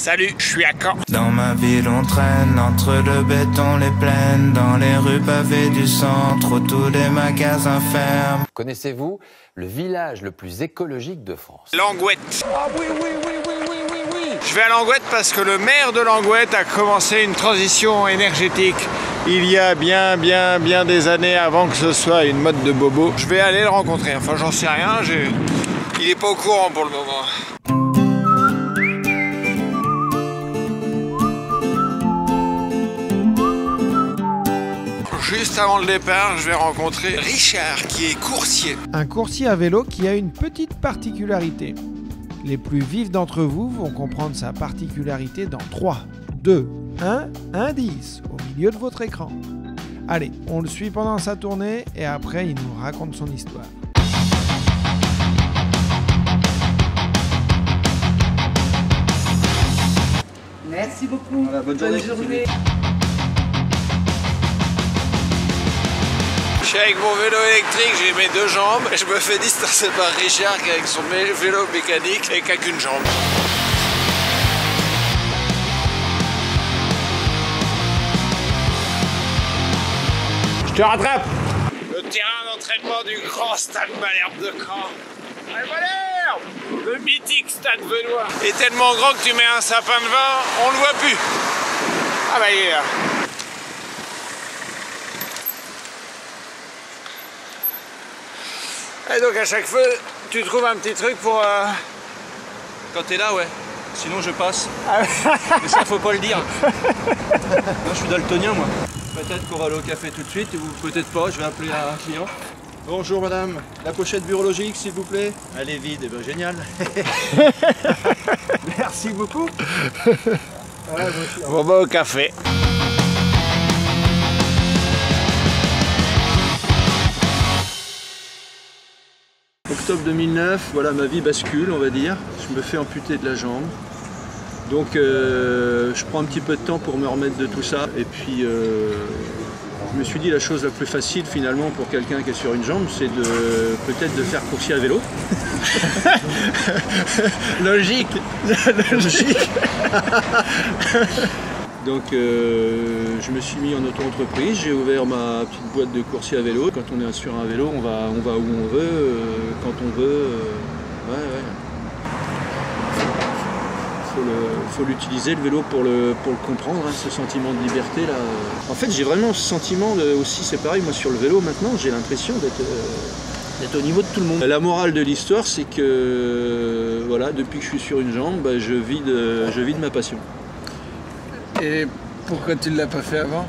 Salut, je suis à Caen. Dans ma ville on traîne entre le béton, les plaines, dans les rues pavées du centre, où tous les magasins ferment. Connaissez-vous le village le plus écologique de France? Langouette. Ah oui. Je vais à Langouette parce que le maire de Langouette a commencé une transition énergétique il y a bien des années avant que ce soit une mode de bobo. Je vais aller le rencontrer, enfin j'en sais rien, il est pas au courant pour le moment. Juste avant le départ, je vais rencontrer Richard qui est coursier. Un coursier à vélo qui a une petite particularité. Les plus vifs d'entre vous vont comprendre sa particularité dans 3, 2, 1, indice au milieu de votre écran. Allez, on le suit pendant sa tournée et après il nous raconte son histoire. Merci beaucoup. Voilà, bonne journée. Je suis avec mon vélo électrique, j'ai mes 2 jambes et je me fais distancer par Richard qui est avec son vélo mécanique et qui n'a qu'une jambe. Je te rattrape. Le terrain d'entraînement du grand stade Malherbe de Caen. Allez, Malherbe! Le mythique stade Benoît est tellement grand que tu mets un sapin de vin, on le voit plus. Ah bah il est là. Et donc à chaque fois, tu trouves un petit truc pour... Quand t'es là, ouais. Sinon je passe. Mais ça, faut pas le dire. Moi, je suis daltonien, moi. Peut-être qu'on va aller au café tout de suite, ou peut-être pas, je vais appeler un client. Bonjour madame, la pochette biologique s'il vous plaît. Elle est vide, et ben génial. Merci beaucoup. On va au café. Octobre 2009, voilà, ma vie bascule, on va dire. Je me fais amputer de la jambe. Donc je prends un petit peu de temps pour me remettre de tout ça. Et puis je me suis dit la chose la plus facile finalement pour quelqu'un qui est sur une jambe, c'est peut-être de faire coursier à vélo. Logique. Logique. Donc je me suis mis en auto-entreprise, j'ai ouvert ma petite boîte de coursier à vélo. Quand on est sur un vélo, on va où on veut, quand on veut. Ouais. Faut l'utiliser le vélo pour le comprendre, hein, ce sentiment de liberté là. En fait j'ai vraiment ce sentiment aussi, c'est pareil, moi sur le vélo maintenant j'ai l'impression d'être au niveau de tout le monde. La morale de l'histoire c'est que voilà, depuis que je suis sur une jambe, bah, je vis de ma passion. Et pourquoi tu ne l'as pas fait avant?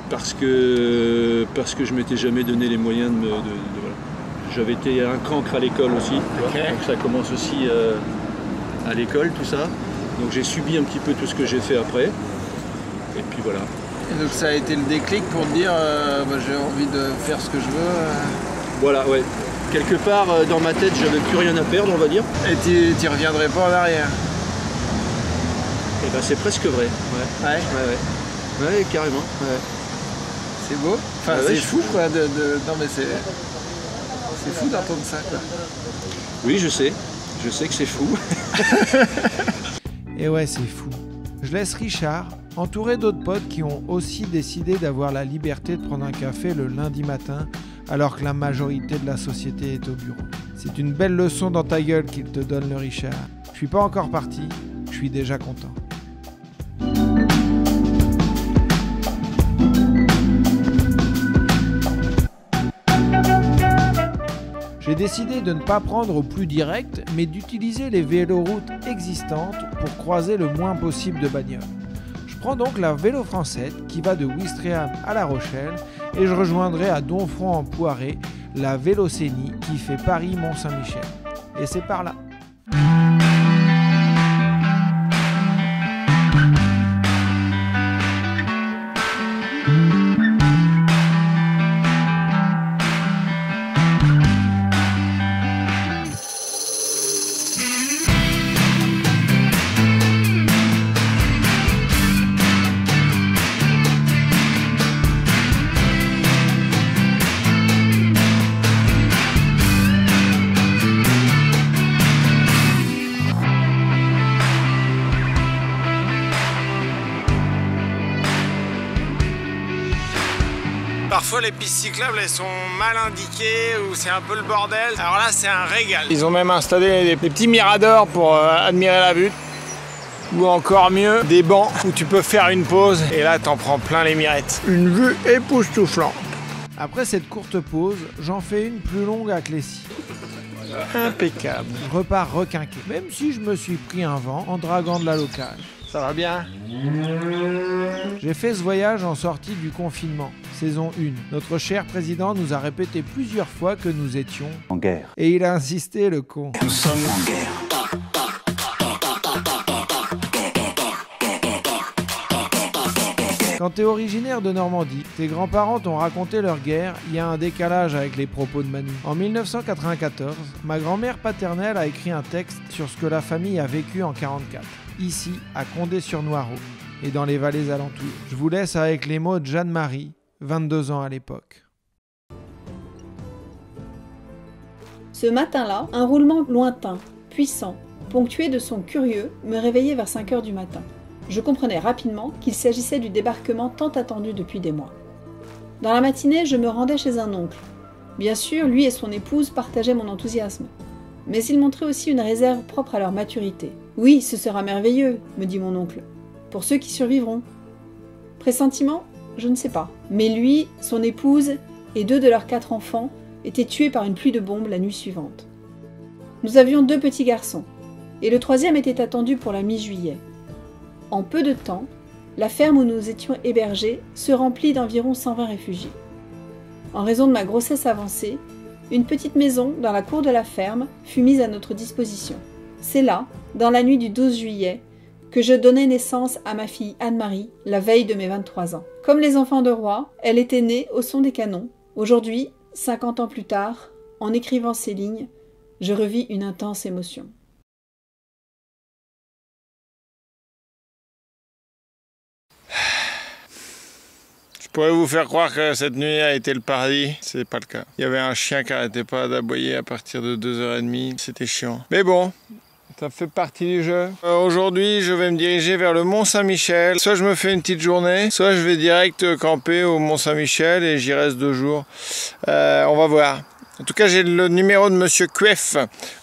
Parce que je m'étais jamais donné les moyens de voilà. J'avais été un cancre à l'école aussi, Okay. Donc ça commence aussi à l'école, tout ça. Donc j'ai subi un petit peu tout ce que j'ai fait après. Et puis voilà. Et donc ça a été le déclic pour te dire j'ai envie de faire ce que je veux. Voilà, ouais. Quelque part dans ma tête, j'avais plus rien à perdre, on va dire. Et tu reviendrais pas en arrière? Et ben c'est presque vrai. Ouais, carrément. Ouais. C'est beau. Enfin, ouais, c'est fou quoi. Non mais c'est fou d'entendre ça quoi. Oui, je sais que c'est fou. Et ouais, c'est fou. Je laisse Richard, entouré d'autres potes qui ont aussi décidé d'avoir la liberté de prendre un café le lundi matin, alors que la majorité de la société est au bureau. C'est une belle leçon dans ta gueule qu'il te donne le Richard. Je suis pas encore parti, je suis déjà content. J'ai décidé de ne pas prendre au plus direct, mais d'utiliser les véloroutes existantes pour croiser le moins possible de bagnoles. Je prends donc la Vélo Française qui va de Ouistreham à La Rochelle et je rejoindrai à Domfront-en-Poiré la Vélocénie qui fait Paris-Mont-Saint-Michel. Et c'est par là. Parfois les pistes cyclables elles sont mal indiquées ou c'est un peu le bordel. Alors là c'est un régal. Ils ont même installé des petits miradors pour admirer la vue. Ou encore mieux, des bancs où tu peux faire une pause et là t'en prends plein les mirettes. Une vue époustouflante. Après cette courte pause, j'en fais une plus longue à Clécy. Impeccable. Je repars requinqué, même si je me suis pris un vent en draguant de la locale. Ça va bien? J'ai fait ce voyage en sortie du confinement, saison 1. Notre cher président nous a répété plusieurs fois que nous étions en guerre. Et il a insisté, le con. Nous sommes en guerre. Quand t'es originaire de Normandie, tes grands-parents t'ont raconté leur guerre, il y a un décalage avec les propos de Manu. En 1994, ma grand-mère paternelle a écrit un texte sur ce que la famille a vécu en 1944, ici à Condé-sur-Noireau et dans les vallées alentours. Je vous laisse avec les mots de Jeanne-Marie, 22 ans à l'époque. Ce matin-là, un roulement lointain, puissant, ponctué de sons curieux, me réveillait vers 5 heures du matin. Je comprenais rapidement qu'il s'agissait du débarquement tant attendu depuis des mois. Dans la matinée, je me rendais chez un oncle. Bien sûr, lui et son épouse partageaient mon enthousiasme. Mais ils montraient aussi une réserve propre à leur maturité. « Oui, ce sera merveilleux, me dit mon oncle, pour ceux qui survivront. » Pressentiment ? Je ne sais pas. Mais lui, son épouse et 2 de leurs 4 enfants étaient tués par une pluie de bombes la nuit suivante. Nous avions 2 petits garçons, et le 3e était attendu pour la mi-juillet. En peu de temps, la ferme où nous étions hébergés se remplit d'environ 120 réfugiés. En raison de ma grossesse avancée, une petite maison dans la cour de la ferme fut mise à notre disposition. C'est là, dans la nuit du 12 juillet, que je donnai naissance à ma fille Anne-Marie, la veille de mes 23 ans. Comme les enfants de roi, elle était née au son des canons. Aujourd'hui, 50 ans plus tard, en écrivant ces lignes, je revis une intense émotion. Je pourrais vous faire croire que cette nuit a été le paradis, c'est pas le cas. Il y avait un chien qui arrêtait pas d'aboyer à partir de 2h30, c'était chiant. Mais bon, ça fait partie du jeu. Aujourd'hui, je vais me diriger vers le Mont-Saint-Michel. Soit je me fais une petite journée, soit je vais direct camper au Mont-Saint-Michel et j'y reste 2 jours. On va voir. En tout cas, j'ai le numéro de Monsieur Cueff,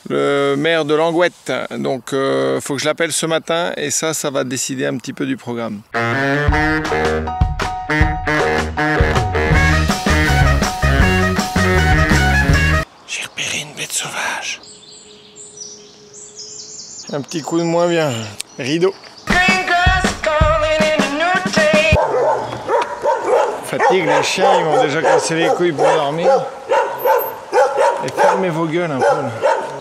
le maire de Langouette. Donc, faut que je l'appelle ce matin et ça va décider un petit peu du programme. J'ai repéré une bête sauvage. Un petit coup de moins bien. Rideau. Fatigue, les chiens, ils m'ont déjà cassé les couilles pour dormir. Et fermez vos gueules un peu là.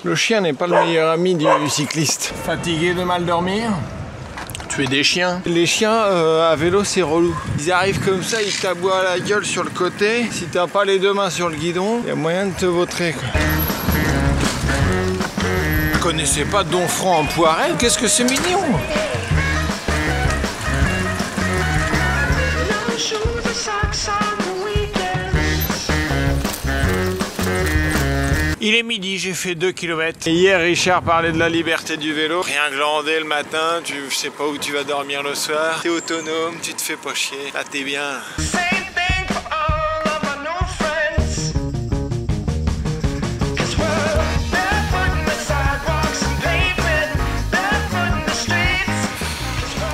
Le chien n'est pas le meilleur ami du cycliste. Fatigué de mal dormir? Tuer des chiens. Les chiens à vélo c'est relou. Ils arrivent comme ça, ils t'aboient la gueule sur le côté. Si t'as pas les 2 mains sur le guidon, il y a moyen de te vautrer quoi. Vous connaissez pas Donfranc en Poirel? Qu'est-ce que c'est mignon! Il est midi, j'ai fait 2 km. Et hier, Richard parlait de la liberté du vélo. Rien glandé le matin, tu sais pas où tu vas dormir le soir. T'es autonome, tu te fais pas chier. Là, t'es bien.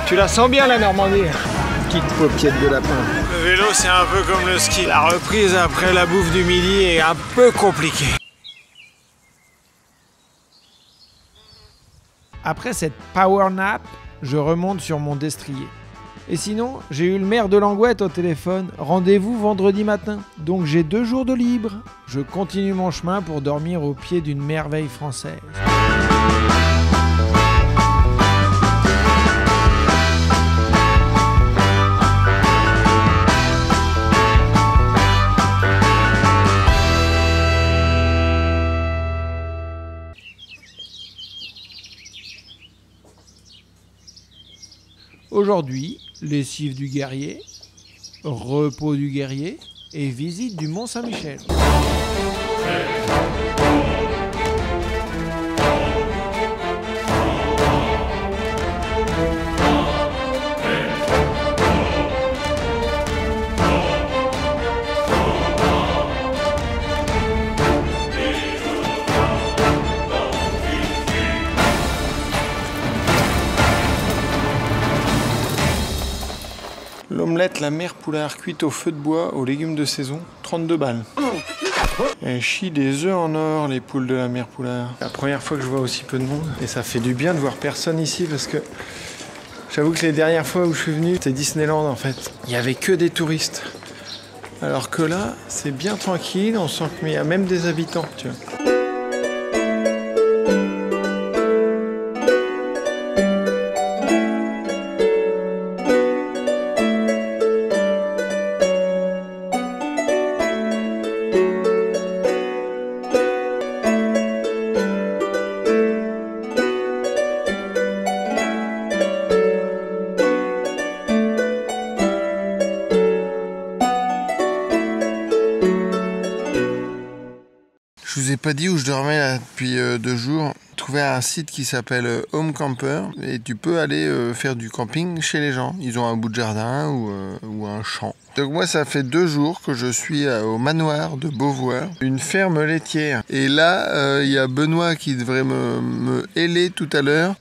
Tu la sens bien la Normandie? Petite paupiette de lapin. Le vélo, c'est un peu comme le ski. La reprise après la bouffe du midi est un peu compliquée. Après cette power nap, je remonte sur mon destrier. Et sinon, j'ai eu le maire de Langouette au téléphone. Rendez-vous vendredi matin. Donc j'ai 2 jours de libre. Je continue mon chemin pour dormir au pied d'une merveille française. Aujourd'hui, lessive du guerrier, repos du guerrier et visite du Mont-Saint-Michel. L'omelette, la mère poulard cuite au feu de bois, aux légumes de saison, 32 balles. Elles chient des œufs en or, les poules de la mère poulard. La première fois que je vois aussi peu de monde. Et ça fait du bien de voir personne ici parce que j'avoue que les dernières fois où je suis venu, c'était Disneyland en fait. Il n'y avait que des touristes. Alors que là, c'est bien tranquille, on sent qu'il y a même des habitants, tu vois. Je vous ai pas dit où je dormais là depuis 2 jours. J'ai trouvé un site qui s'appelle Home Camper et tu peux aller faire du camping chez les gens. Ils ont un bout de jardin ou un champ. Donc moi ça fait 2 jours que je suis au manoir de Beauvoir, une ferme laitière. Et là il y a Benoît qui devrait me héler tout à l'heure.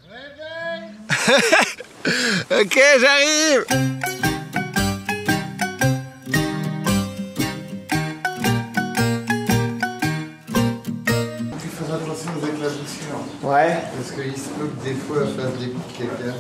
Ok, j'arrive. Ouais. Parce qu'il se peut que des fois elle fasse des coups de caca.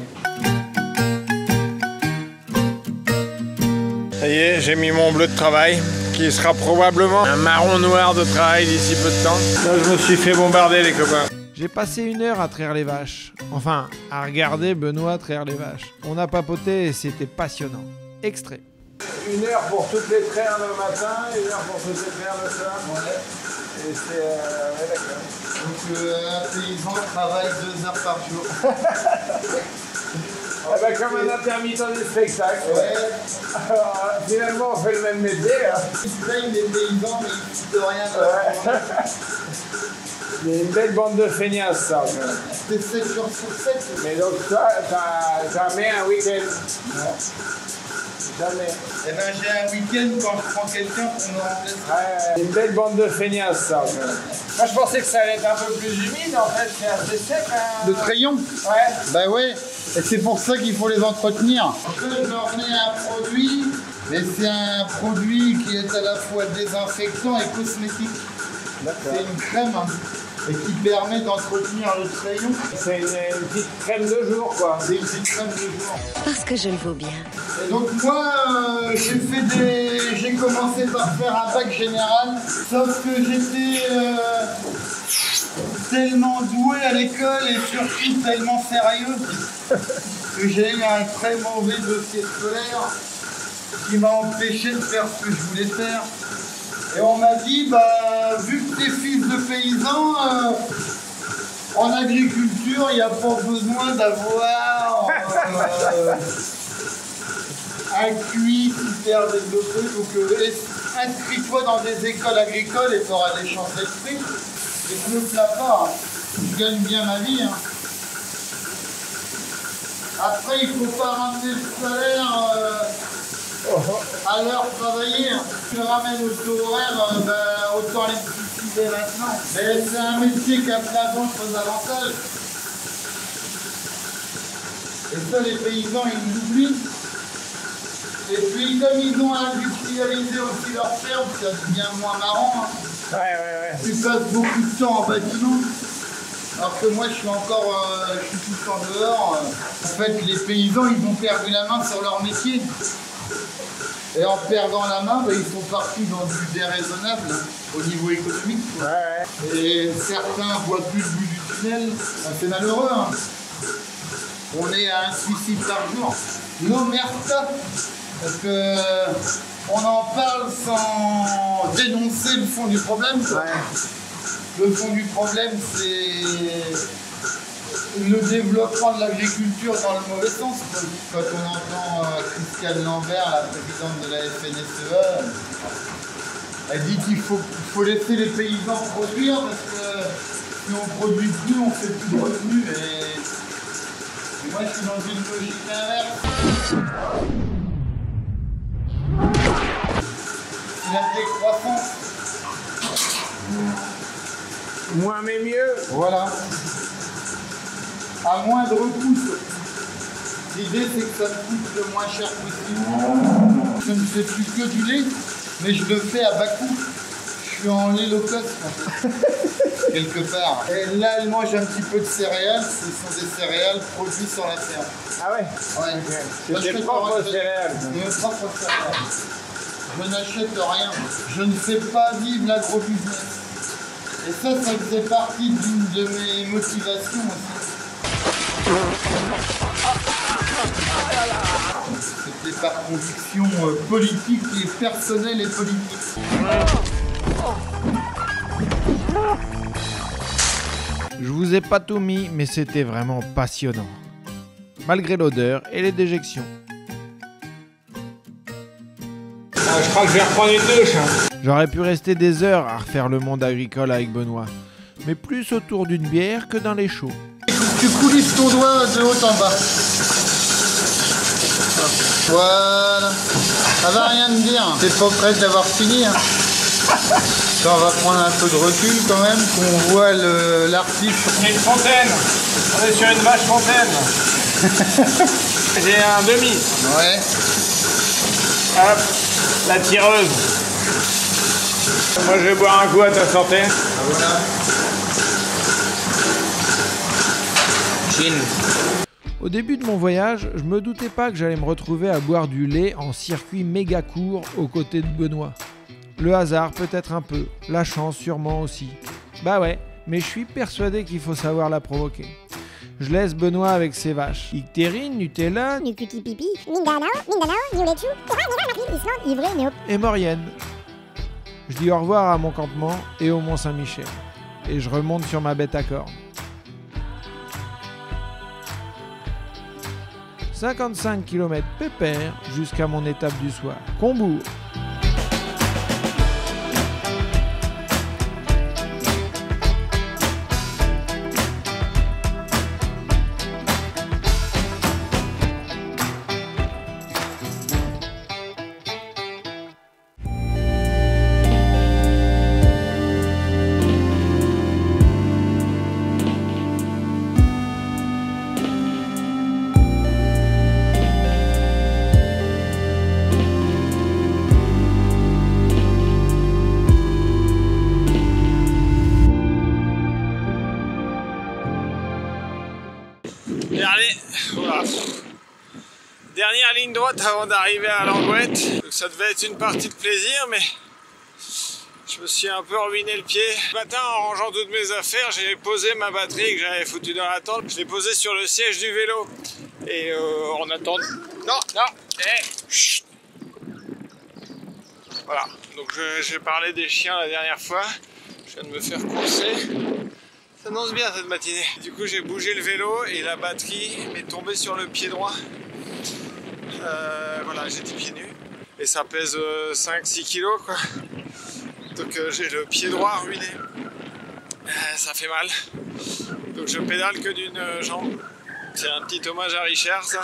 Ça y est, j'ai mis mon bleu de travail, qui sera probablement un marron noir de travail d'ici peu de temps. Là, je me suis fait bombarder, les copains. J'ai passé 1 heure à traire les vaches. Enfin, à regarder Benoît traire les vaches. On a papoté et c'était passionnant. Extrait. 1 heure pour toutes les traires le matin, 1 heure pour toutes les traires le soir. Ouais. Et c'est... ouais, d'accord. Donc un paysan travaille 2 heures par jour. Ah bah, comme un intermittent du spectacle. Ouais. Alors, finalement, on fait le même métier. Hein. Ils se plaignent des paysans, mais ils ne foutent de rien. Ouais. Il y a une belle bande de feignasses, ça. C'est 7 jours sur 7. Mais donc, toi, t'as jamais un week-end. Non. Jamais. Eh ben, j'ai un week-end quand je prends quelqu'un pour me remplacer. Ouais, une belle bande de feignasses, ça. Moi, je pensais que ça allait être un peu plus humide, en fait. C'est assez sec. Hein. De crayons? Ouais. Bah ouais. Et c'est pour ça qu'il faut les entretenir. En fait, je leur mets un produit, mais c'est un produit qui est à la fois désinfectant et cosmétique. C'est une crème et qui permet d'entretenir le crayon. C'est une petite crème de jour, quoi. C'est une petite crème de jour. Parce que je le vaux bien. Et donc moi, j'ai commencé par faire un bac général, sauf que j'étais tellement doué à l'école et surtout tellement sérieux que j'ai eu un très mauvais dossier scolaire qui m'a empêché de faire ce que je voulais faire. Et on m'a dit, bah, vu que t'es fils de paysan, en agriculture, il n'y a pas besoin d'avoir un QI hyper développé. Donc inscris-toi dans des écoles agricoles et tu auras des chances d'être pris. Et je ne me plains pas, hein. Je gagne bien ma vie. Hein. Après, il ne faut pas ramener le salaire à l'heure travaillée. Tu le ramènes au taux horaire, autant les utiliser maintenant. Mais c'est un métier qui a plein d'autres avantages. Et ça, les paysans, ils l'oublient. Et puis, comme ils ont industrialisé aussi leur ferme, ça devient moins marrant. Hein. Ouais. Tu passes beaucoup de temps en bâtiment. Alors que moi, je suis tout le temps dehors. En fait, les paysans, ils ont perdu la main sur leur métier. Et en perdant la main, ils sont partis dans du déraisonnable au niveau économique. Ouais. Et certains voient plus le bout du tunnel. C'est malheureux. Hein. On est à un suicide par jour. L'omerta. Parce que on en parle sans dénoncer le fond du problème. Ouais. Le fond du problème, c'est le développement de l'agriculture dans le mauvais sens. Quand on entend Christiane Lambert, la présidente de la FNSEA, elle dit qu'il faut laisser les paysans produire parce que si on produit plus, on fait plus de revenus. Et moi, je suis dans une logique inverse. C'est la décroissance. Moins mais mieux. Voilà. À moindre coût. L'idée, c'est que ça me coûte le moins cher possible. Je ne fais plus que du lait, mais je le fais à bas coût. Je suis en lait low cost, quelque part. Et là, elle mange un petit peu de céréales. Ce sont des céréales produites sur la ferme. Ah ouais? Ouais. C'est tes propres céréales. Mes propres céréales. Je n'achète rien. Je ne fais pas vivre l'agrobusiness. Et ça faisait partie d'une de mes motivations aussi. C'était par conviction politique et personnelle et politique. Je vous ai pas tout mis, mais c'était vraiment passionnant. Malgré l'odeur et les déjections. Je crois que je vais reprendre une douche. J'aurais pu rester des heures à refaire le monde agricole avec Benoît, mais plus autour d'une bière que dans les shows. Tu coulisses ton doigt de haut en bas. Voilà. Ça va rien me dire. T'es pas prêt d'avoir fini. Hein. Ça, on va prendre un peu de recul quand même, qu'on voit l'artiste. C'est une fontaine. On est sur une vache fontaine. J'ai un demi. Ouais. Hop, la tireuse. Moi je vais boire un coup à ta santé. Voilà. Chine. Au début de mon voyage, je me doutais pas que j'allais me retrouver à boire du lait en circuit méga court aux côtés de Benoît. Le hasard peut-être un peu, la chance sûrement aussi. Bah ouais, mais je suis persuadé qu'il faut savoir la provoquer. Je laisse Benoît avec ses vaches. Ictérine, Nutella, Nucuti pipi, Mindanao, Niulechu, Islande, Ivré, Néo. et Maurienne. Je dis au revoir à mon campement et au Mont Saint-Michel. Et je remonte sur ma bête à cornes. 55 km pépère jusqu'à mon étape du soir, Combourg. Dernière ligne droite avant d'arriver à Langouette. Donc ça devait être une partie de plaisir, mais je me suis un peu ruiné le pied. Ce matin, en rangeant toutes mes affaires, j'ai posé ma batterie que j'avais foutue dans la tente. Je l'ai posée sur le siège du vélo. Et en attendant... Non, chut. Voilà, donc j'ai parlé des chiens la dernière fois. Je viens de me faire courser. Ça annonce bien cette matinée. Du coup, j'ai bougé le vélo et la batterie m'est tombée sur le pied droit. Voilà, j'étais pieds nus et ça pèse 5-6 kilos quoi. Donc j'ai le pied droit ruiné. Ça fait mal. Donc je pédale que d'une jambe. C'est un petit hommage à Richard ça.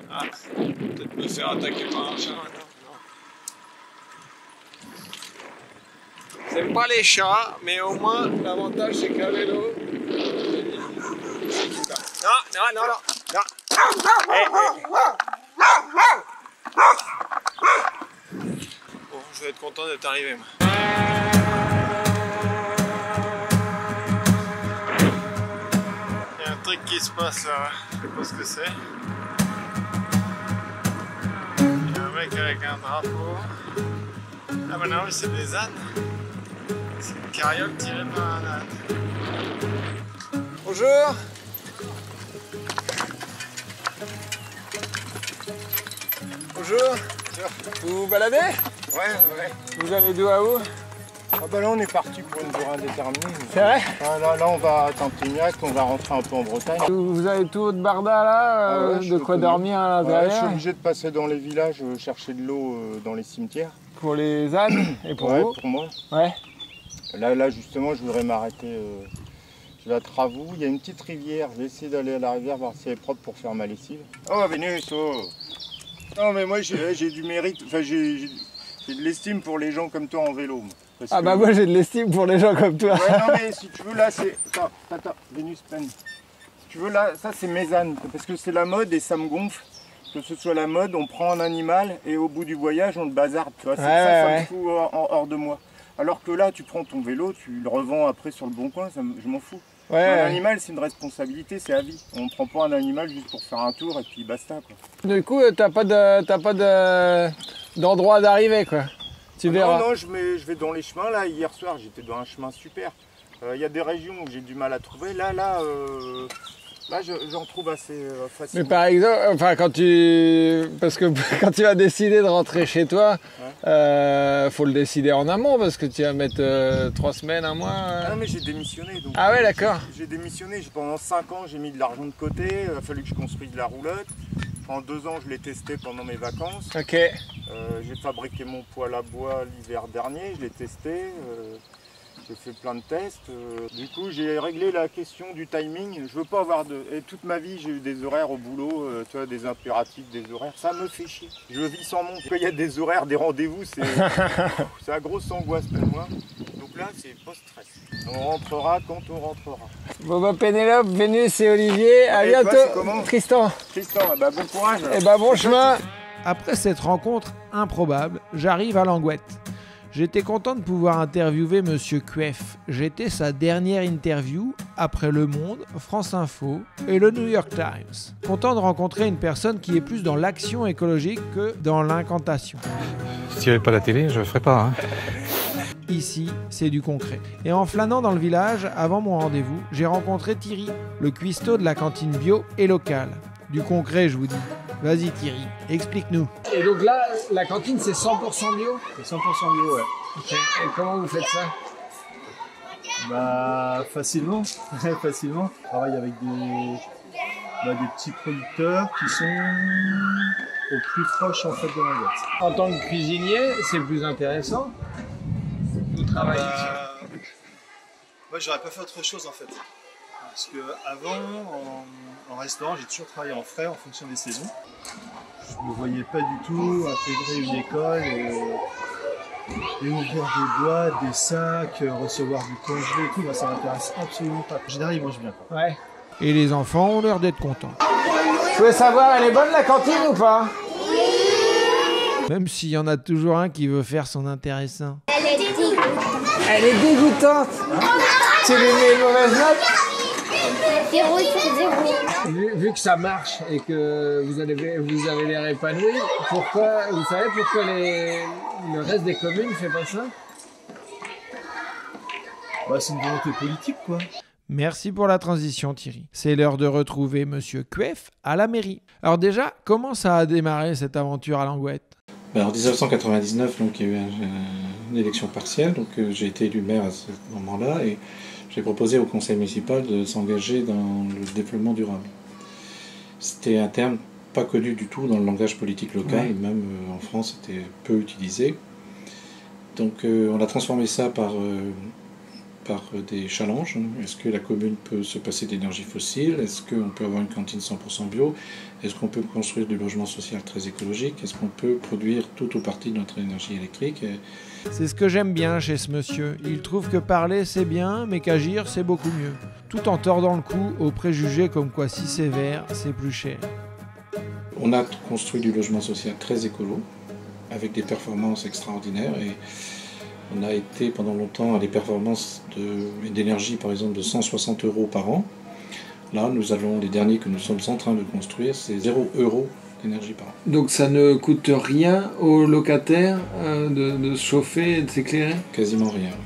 Ah, peut-être me faire attaquer par un chat maintenant. J'aime pas les chats, mais au moins l'avantage c'est qu'à vélo. Non. Bon, je vais être content d'être arrivé. Moi. Il y a un truc qui se passe là, je sais pas ce que c'est. Il y a un mec avec un drapeau. Ah bah non, mais c'est des ânes. C'est une carriole tirée par un âne. Bonjour. Bonjour. Vous vous baladez? Ouais. Vous allez d'où à où? Ah bah là on est parti pour une durée indéterminée. C'est vrai? Ah, là on va à Tintignac, on va rentrer un peu en Bretagne. Vous avez tout votre barda là, de quoi dormir à l'intérieur? Je suis obligé de passer dans les villages chercher de l'eau dans les cimetières. Pour les ânes et pour vous? Pour moi. Ouais. Là justement je voudrais m'arrêter. Je vais à Travoux, il y a une petite rivière, je vais essayer d'aller à la rivière voir si elle est propre pour faire ma lessive. Oh Vénus, oh. Non mais moi j'ai du mérite, enfin j'ai de l'estime pour les gens comme toi en vélo. Ah bah moi j'ai de l'estime pour les gens comme toi. Ouais non mais si tu veux là c'est... Attends, Vénus, peine. Si tu veux, là, ça c'est mes ânes, parce que c'est la mode et ça me gonfle. Que ce soit la mode, on prend un animal et au bout du voyage, on le bazarde. Tu vois, ça me fout hors de moi. Alors que là, tu prends ton vélo, tu le revends après sur le bon coin, je m'en fous. Un animal, c'est une responsabilité, c'est à vie. On ne prend pas un animal juste pour faire un tour et puis basta, quoi. Du coup, t'as pas d'endroit d'arrivée, quoi. Tu verras. Non, je vais dans les chemins. Là, hier soir, j'étais dans un chemin super. Il y a des régions où j'ai du mal à trouver. Là, j'en trouve assez facilement. Mais par exemple, enfin, parce que quand tu vas décider de rentrer chez toi, faut le décider en amont parce que tu vas mettre 3 semaines, un mois. Ah non, mais j'ai démissionné. Donc, ah ouais, d'accord. J'ai démissionné. Pendant 5 ans, j'ai mis de l'argent de côté. Il a fallu que je construise la roulotte. En 2 ans, je l'ai testé pendant mes vacances. Ok. J'ai fabriqué mon poêle à bois l'hiver dernier. Je l'ai testé. J'ai fait plein de tests. Du coup, j'ai réglé la question du timing. Je veux pas avoir Et toute ma vie, j'ai eu des horaires au boulot, tu vois, des impératifs, des horaires. Ça me fait chier. Je vis sans montre. Quand il y a des horaires, des rendez-vous, c'est la grosse angoisse pour moi. Donc là, c'est pas stress. On rentrera quand on rentrera. Bon bah Pénélope, Vénus et Olivier, à bientôt. Toi, Tristan, bah, bon courage. Et bah bon chemin. Après cette rencontre improbable, j'arrive à Langouette. J'étais content de pouvoir interviewer Monsieur Kuef. J'étais sa dernière interview après Le Monde, France Info et le New York Times. Content de rencontrer une personne qui est plus dans l'action écologique que dans l'incantation. Si il n'y avait pas la télé, je ne le ferais pas. Ici, c'est du concret. Et en flânant dans le village, avant mon rendez-vous, j'ai rencontré Thierry, le cuistot de la cantine bio et locale. Du concret, je vous dis. Vas-y Thierry, explique-nous. Et donc là, la cantine, c'est 100% bio ? C'est 100% bio, ouais. Okay. Et comment vous faites ça ? Bah, facilement. Facilement. On travaille avec des petits producteurs qui sont au plus proche en fait de Langouette. En tant que cuisinier, c'est plus intéressant de travailler. Moi, j'aurais pas fait autre chose en fait. Parce que avant, en restaurant, j'ai toujours travaillé en frais en fonction des saisons. Je ne me voyais pas du tout intégrer une école et ouvrir des boîtes, des sacs, recevoir du congelé et tout. Moi, ça m'intéresse absolument pas. En général, ils mangent bien, quoi. Ouais. Et les enfants ont l'air d'être contents. Je veux savoir, elle est bonne la cantine ou pas ? Même s'il y en a toujours un qui veut faire son intéressant. Elle est dégoûtante. Tu lui mets une mauvaise note ? 0 sur 0. Vu que ça marche et que vous avez l'air épanoui, vous savez pourquoi le reste des communes ne fait pas ça ? Bah, c'est une volonté politique, quoi. Merci pour la transition Thierry. C'est l'heure de retrouver Monsieur Kuef à la mairie. Alors déjà, comment ça a démarré cette aventure à Langouette ? En 1999, donc, il y a eu une élection partielle, donc j'ai été élu maire à ce moment-là et j'ai proposé au conseil municipal de s'engager dans le développement durable. C'était un terme pas connu du tout dans le langage politique local, même en France c'était peu utilisé. Donc on a transformé ça par des challenges. Est-ce que la commune peut se passer d'énergie fossile ? Est-ce qu'on peut avoir une cantine 100% bio ? Est-ce qu'on peut construire du logement social très écologique ? Est-ce qu'on peut produire tout ou partie de notre énergie électrique ? C'est ce que j'aime bien chez ce monsieur. Il trouve que parler c'est bien, mais qu'agir c'est beaucoup mieux. Tout en tordant le cou aux préjugés comme quoi si c'est vert, c'est plus cher. On a construit du logement social très écolo, avec des performances extraordinaires et on a été pendant longtemps à des performances d'énergie par exemple de 160 € par an. Là, nous avons les derniers que nous sommes en train de construire, c'est 0 € d'énergie par an. Donc ça ne coûte rien aux locataires de se chauffer et de s'éclairer ? Quasiment rien, oui.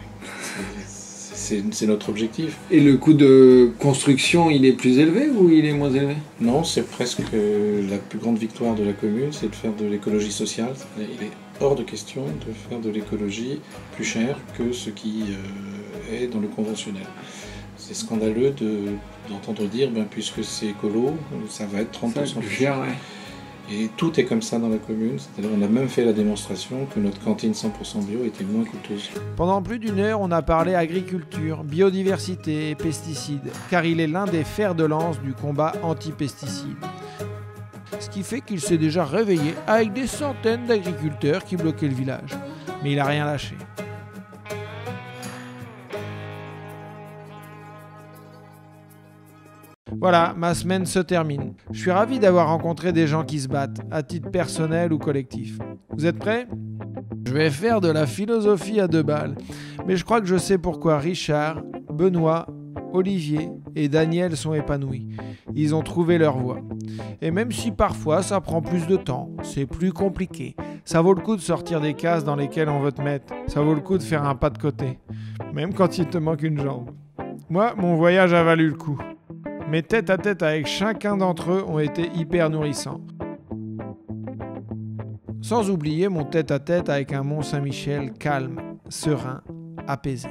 C'est notre objectif. Et le coût de construction, il est plus élevé ou il est moins élevé ? Non, c'est presque la plus grande victoire de la commune, c'est de faire de l'écologie sociale. Il est hors de question de faire de l'écologie plus chère que ce qui est dans le conventionnel. C'est scandaleux d'entendre dire, puisque c'est écolo, ça va être 30% plus cher. Ouais. Et tout est comme ça dans la commune, c'est-à-dire on a même fait la démonstration que notre cantine 100% bio était moins coûteuse. Pendant plus d'une heure, on a parlé agriculture, biodiversité et pesticides, car il est l'un des fers de lance du combat anti-pesticides. Ce qui fait qu'il s'est déjà réveillé avec des centaines d'agriculteurs qui bloquaient le village. Mais il n'a rien lâché. Voilà, ma semaine se termine. Je suis ravi d'avoir rencontré des gens qui se battent, à titre personnel ou collectif. Vous êtes prêts ? Je vais faire de la philosophie à 2 balles, mais je crois que je sais pourquoi Richard, Benoît, Olivier et Daniel sont épanouis. Ils ont trouvé leur voie. Et même si parfois ça prend plus de temps, c'est plus compliqué, ça vaut le coup de sortir des cases dans lesquelles on veut te mettre. Ça vaut le coup de faire un pas de côté, même quand il te manque une jambe. Moi, mon voyage a valu le coup. Mes tête-à-tête avec chacun d'entre eux ont été hyper nourrissants. Sans oublier mon tête-à-tête avec un Mont-Saint-Michel calme, serein, apaisé.